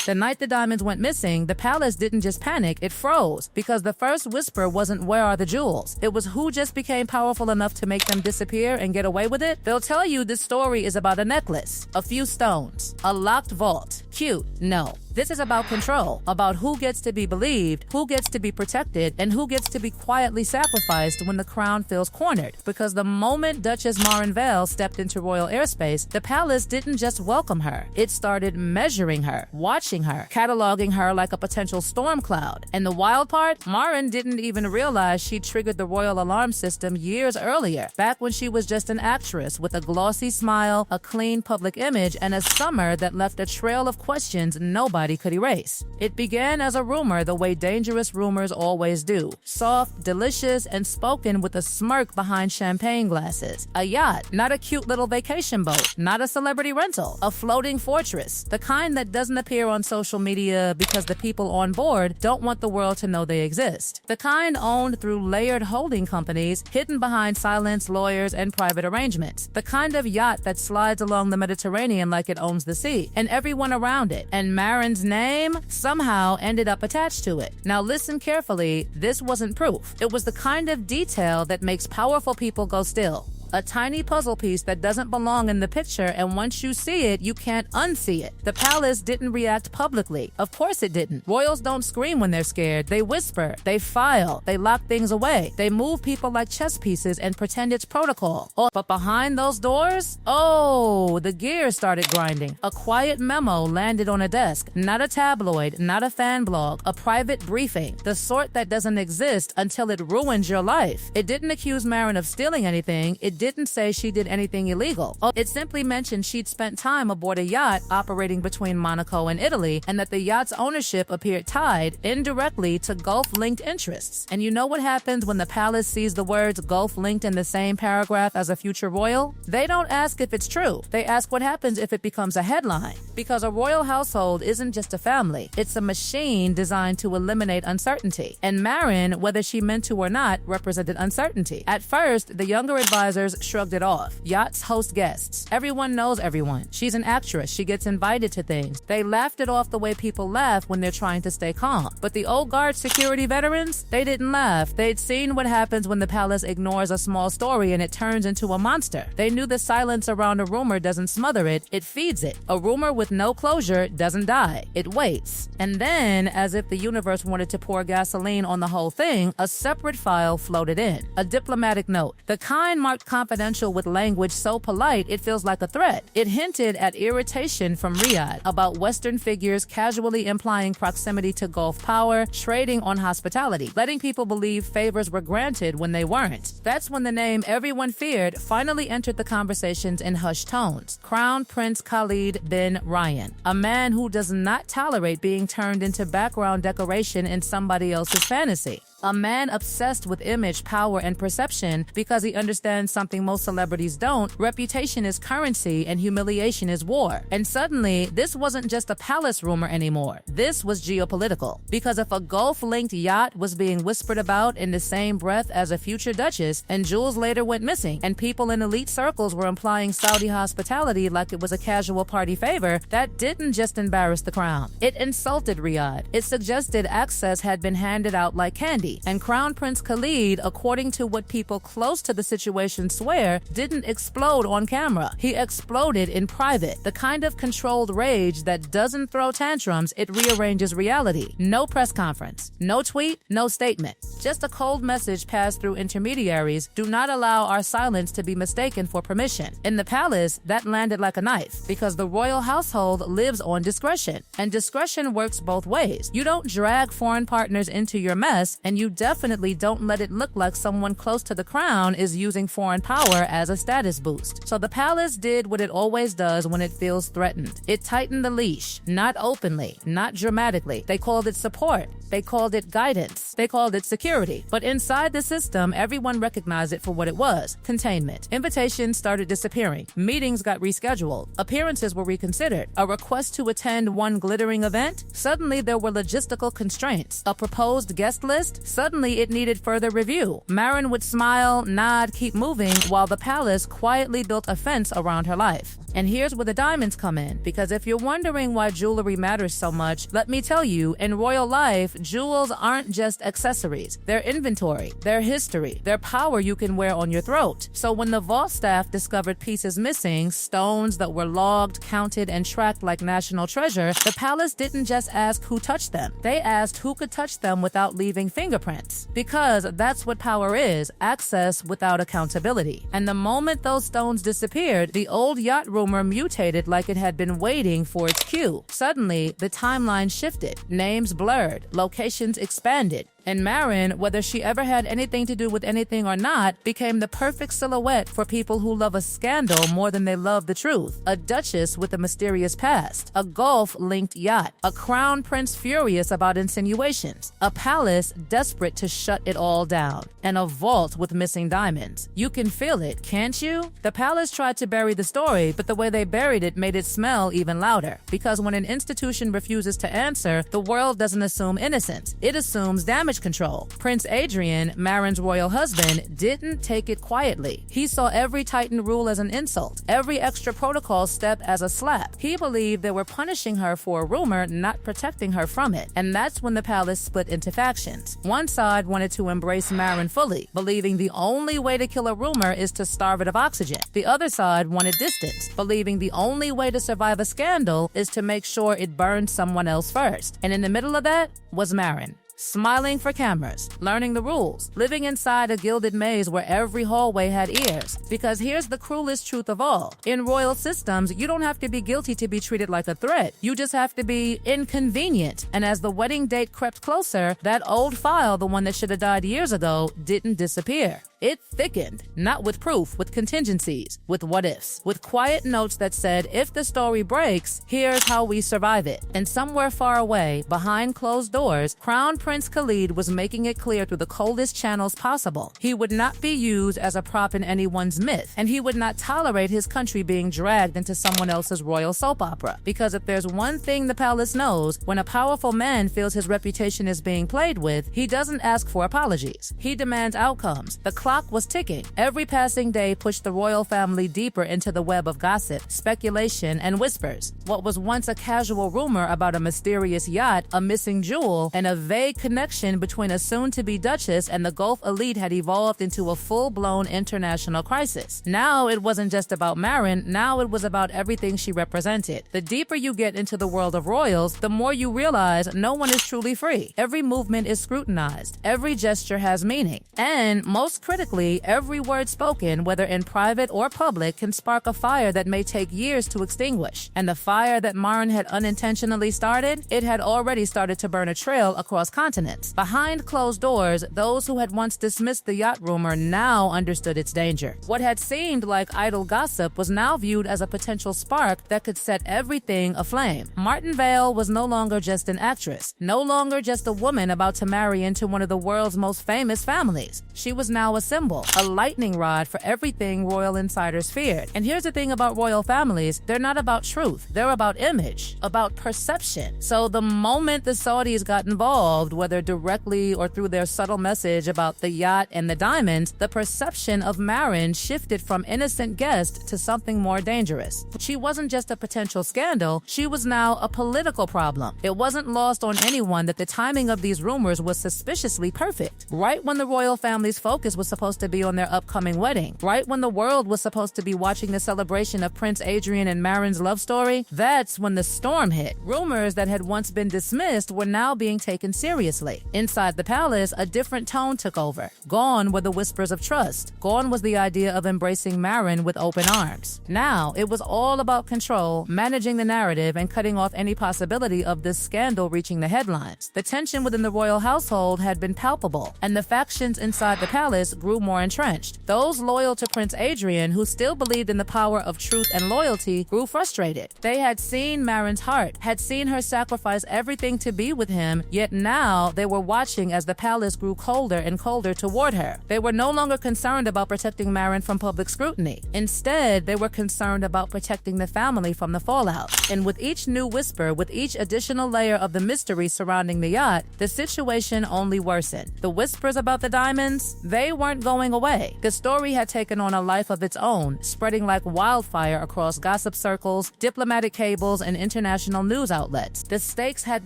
The night the diamonds went missing, the palace didn't just panic, it froze, because the first whisper wasn't "where are the jewels?" It was who just became powerful enough to make them disappear and get away with it. They'll tell you this story is about a necklace, a few stones, a locked vault. Cute? No. This is about control, about who gets to be believed, who gets to be protected, and who gets to be quietly sacrificed when the crown feels cornered. Because the moment Duchess Markle stepped into royal airspace, the palace didn't just welcome her. It started measuring her, watching her, cataloging her like a potential storm cloud. And the wild part? Markle didn't even realize she triggered the royal alarm system years earlier, back when she was just an actress with a glossy smile, a clean public image, and a summer that left a trail of questions nobody could erase. It began as a rumor the way dangerous rumors always do. Soft, delicious, and spoken with a smirk behind champagne glasses. A yacht, not a cute little vacation boat, not a celebrity rental. A floating fortress, the kind that doesn't appear on social media because the people on board don't want the world to know they exist. The kind owned through layered holding companies, hidden behind silence, lawyers, and private arrangements. The kind of yacht that slides along the Mediterranean like it owns the sea, and everyone around it. And Maren's name somehow ended up attached to it. Now listen carefully, this wasn't proof. It was the kind of detail that makes powerful people go still. A tiny puzzle piece that doesn't belong in the picture, and once you see it, you can't unsee it. The palace didn't react publicly. Of course it didn't. Royals don't scream when they're scared. They whisper, they file, they lock things away. They move people like chess pieces and pretend it's protocol. Oh, but behind those doors? Oh, the gears started grinding. A quiet memo landed on a desk. Not a tabloid, not a fan blog, a private briefing. The sort that doesn't exist until it ruins your life. It didn't accuse Markle of stealing anything. It didn't say she did anything illegal. It simply mentioned she'd spent time aboard a yacht operating between Monaco and Italy, and that the yacht's ownership appeared tied indirectly to Gulf-linked interests. And you know what happens when the palace sees the words Gulf-linked in the same paragraph as a future royal? They don't ask if it's true. They ask what happens if it becomes a headline. Because a royal household isn't just a family. It's a machine designed to eliminate uncertainty. And Markle, whether she meant to or not, represented uncertainty. At first, the younger advisors shrugged it off. Yachts host guests. Everyone knows everyone. She's an actress. She gets invited to things. They laughed it off the way people laugh when they're trying to stay calm. But the old guard security veterans, they didn't laugh. They'd seen what happens when the palace ignores a small story and it turns into a monster. They knew the silence around a rumor doesn't smother it, it feeds it. A rumor with no closure doesn't die. It waits. And then, as if the universe wanted to pour gasoline on the whole thing, a separate file floated in. A diplomatic note. The kind marked confidential with language so polite it feels like a threat. It hinted at irritation from Riyadh about Western figures casually implying proximity to Gulf power, trading on hospitality, letting people believe favors were granted when they weren't. That's when the name everyone feared finally entered the conversations in hushed tones. Crown Prince Khalid bin Ryan, a man who does not tolerate being turned into background decoration in somebody else's fantasy. A man obsessed with image, power, and perception because he understands something most celebrities don't. Reputation is currency and humiliation is war. And suddenly, this wasn't just a palace rumor anymore. This was geopolitical. Because if a Gulf-linked yacht was being whispered about in the same breath as a future duchess, and jewels later went missing, and people in elite circles were implying Saudi hospitality like it was a casual party favor, that didn't just embarrass the crown. It insulted Riyadh. It suggested access had been handed out like candy. And Crown Prince Khalid, according to what people close to the situation swear, didn't explode on camera. He exploded in private. The kind of controlled rage that doesn't throw tantrums, it rearranges reality. No press conference, no tweet, no statement. Just a cold message passed through intermediaries. Do not allow our silence to be mistaken for permission. In the palace, that landed like a knife because the royal household lives on discretion. And discretion works both ways. You don't drag foreign partners into your mess, and you definitely don't let it look like someone close to the crown is using foreign power as a status boost. So the palace did what it always does when it feels threatened. It tightened the leash, not openly, not dramatically. They called it support. They called it guidance. They called it security. But inside the system, everyone recognized it for what it was: containment. Invitations started disappearing. Meetings got rescheduled. Appearances were reconsidered. A request to attend one glittering event? Suddenly there were logistical constraints. A proposed guest list? Suddenly it needed further review. Markle would smile, nod, keep moving, while the palace quietly built a fence around her life. And here's where the diamonds come in, because if you're wondering why jewelry matters so much, let me tell you, in royal life, jewels aren't just accessories. They're inventory, they're history, they're power you can wear on your throat. So when the vault staff discovered pieces missing, stones that were logged, counted, and tracked like national treasure, the palace didn't just ask who touched them. They asked who could touch them without leaving fingerprints. Because that's what power is, access without accountability. And the moment those stones disappeared, the old yacht rumor mutated like it had been waiting for its cue. Suddenly, the timeline shifted, names blurred, locations expanded. And Meghan, whether she ever had anything to do with anything or not, became the perfect silhouette for people who love a scandal more than they love the truth. A duchess with a mysterious past, a Gulf-linked yacht, a crown prince furious about insinuations, a palace desperate to shut it all down, and a vault with missing diamonds. You can feel it, can't you? The palace tried to bury the story, but the way they buried it made it smell even louder. Because when an institution refuses to answer, the world doesn't assume innocence. It assumes damage control. Prince Adrian, Meghan's royal husband, didn't take it quietly. He saw every tightened rule as an insult, every extra protocol step as a slap. He believed they were punishing her for a rumor, not protecting her from it. And that's when the palace split into factions. One side wanted to embrace Meghan fully, believing the only way to kill a rumor is to starve it of oxygen. The other side wanted distance, believing the only way to survive a scandal is to make sure it burned someone else first. And in the middle of that was Meghan. Smiling for cameras, learning the rules, living inside a gilded maze where every hallway had ears. Because here's the cruelest truth of all. In royal systems, you don't have to be guilty to be treated like a threat. You just have to be inconvenient. And as the wedding date crept closer, that old file, the one that should have died years ago, didn't disappear. It thickened, not with proof, with contingencies, with what-ifs, with quiet notes that said, if the story breaks, here's how we survive it. And somewhere far away, behind closed doors, Crown Prince Khalid was making it clear through the coldest channels possible. He would not be used as a prop in anyone's myth, and he would not tolerate his country being dragged into someone else's royal soap opera. Because if there's one thing the palace knows, when a powerful man feels his reputation is being played with, he doesn't ask for apologies. He demands outcomes. The clock was ticking. Every passing day pushed the royal family deeper into the web of gossip, speculation, and whispers. What was once a casual rumor about a mysterious yacht, a missing jewel, and a vague connection between a soon-to-be duchess and the Gulf elite had evolved into a full-blown international crisis. Now it wasn't just about Meghan, now it was about everything she represented. The deeper you get into the world of royals, the more you realize no one is truly free. Every movement is scrutinized. Every gesture has meaning. And most critically, every word spoken, whether in private or public, can spark a fire that may take years to extinguish. And the fire that Meghan had unintentionally started, it had already started to burn a trail across continents. Behind closed doors, those who had once dismissed the yacht rumor now understood its danger. What had seemed like idle gossip was now viewed as a potential spark that could set everything aflame. Martin Vale was no longer just an actress, no longer just a woman about to marry into one of the world's most famous families. She was now a symbol, a lightning rod for everything royal insiders feared. And here's the thing about royal families, they're not about truth, they're about image, about perception. So the moment the Saudis got involved, whether directly or through their subtle message about the yacht and the diamonds, the perception of Meghan shifted from innocent guest to something more dangerous. She wasn't just a potential scandal, she was now a political problem. It wasn't lost on anyone that the timing of these rumors was suspiciously perfect. Right when the royal family's focus was supposed to be on their upcoming wedding, right when the world was supposed to be watching the celebration of Prince Adrian and Meghan's love story, that's when the storm hit. Rumors that had once been dismissed were now being taken seriously. Inside the palace, a different tone took over. Gone were the whispers of trust. Gone was the idea of embracing Meghan with open arms. Now, it was all about control, managing the narrative, and cutting off any possibility of this scandal reaching the headlines. The tension within the royal household had been palpable, and the factions inside the palace grew more entrenched. Those loyal to Prince Adrian, who still believed in the power of truth and loyalty, grew frustrated. They had seen Meghan's heart, had seen her sacrifice everything to be with him, yet now now, they were watching as the palace grew colder and colder toward her. They were no longer concerned about protecting Meghan from public scrutiny. Instead, they were concerned about protecting the family from the fallout. And with each new whisper, with each additional layer of the mystery surrounding the yacht, the situation only worsened. The whispers about the diamonds, they weren't going away. The story had taken on a life of its own, spreading like wildfire across gossip circles, diplomatic cables, and international news outlets. The stakes had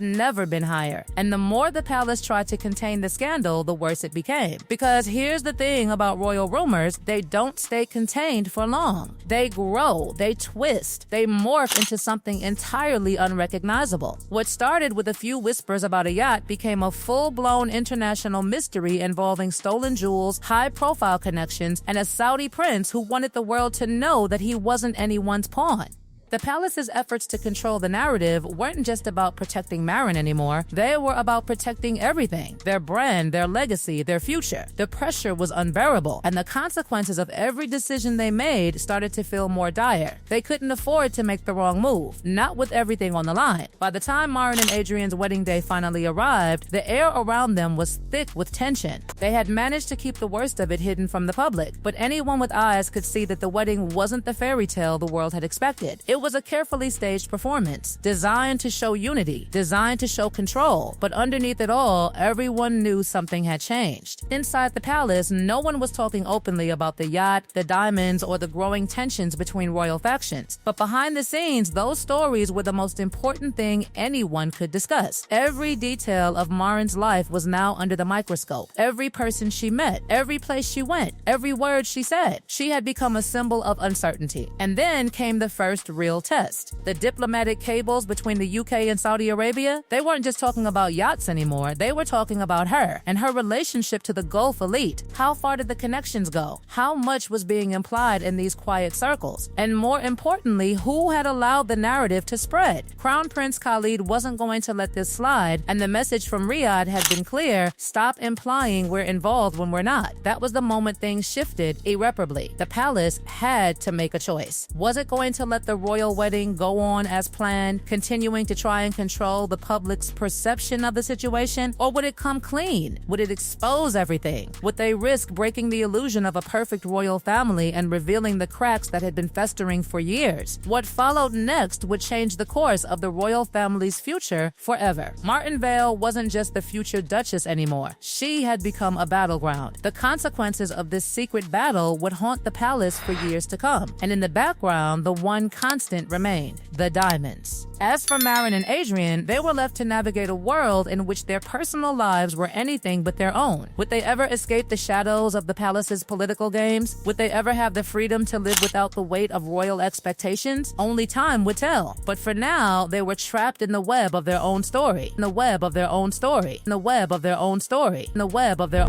never been higher, and the more the palace tried to contain the scandal, the worse it became. Because here's the thing about royal rumors, they don't stay contained for long. They grow, they twist, they morph into something entirely unrecognizable. What started with a few whispers about a yacht became a full-blown international mystery involving stolen jewels, high-profile connections, and a Saudi prince who wanted the world to know that he wasn't anyone's pawn. The palace's efforts to control the narrative weren't just about protecting Meghan anymore. They were about protecting everything: their brand, their legacy, their future. The pressure was unbearable, and the consequences of every decision they made started to feel more dire. They couldn't afford to make the wrong move, not with everything on the line. By the time Markle and Adrian's wedding day finally arrived, the air around them was thick with tension. They had managed to keep the worst of it hidden from the public, but anyone with eyes could see that the wedding wasn't the fairy tale the world had expected. It was a carefully staged performance, designed to show unity, designed to show control, but underneath it all, everyone knew something had changed. Inside the palace, no one was talking openly about the yacht, the diamonds, or the growing tensions between royal factions. But behind the scenes, those stories were the most important thing anyone could discuss. Every detail of Meghan's life was now under the microscope. Every person she met, every place she went, every word she said. She had become a symbol of uncertainty. And then came the first real test. The diplomatic cables between the UK and Saudi Arabia, they weren't just talking about yachts anymore. They were talking about her and her relationship to the Gulf elite. How far did the connections go? How much was being implied in these quiet circles? And more importantly, who had allowed the narrative to spread? Crown Prince Khalid wasn't going to let this slide, and the message from Riyadh had been clear: stop implying we're involved when we're not. That was the moment things shifted irreparably. The palace had to make a choice. Was it going to let the royal wedding go on as planned, continuing to try and control the public's perception of the situation? Or would it come clean? Would it expose everything? Would they risk breaking the illusion of a perfect royal family and revealing the cracks that had been festering for years? What followed next would change the course of the royal family's future forever. Martinvale wasn't just the future duchess anymore. She had become a battleground. The consequences of this secret battle would haunt the palace for years to come. And in the background, the one constant remained: the diamonds. As for Meghan and Adrian, they were left to navigate a world in which their personal lives were anything but their own. Would they ever escape the shadows of the palace's political games? Would they ever have the freedom to live without the weight of royal expectations? Only time would tell. But for now, they were trapped in the web of their own story. In the web of their own story. In the web of their own story. In the web of their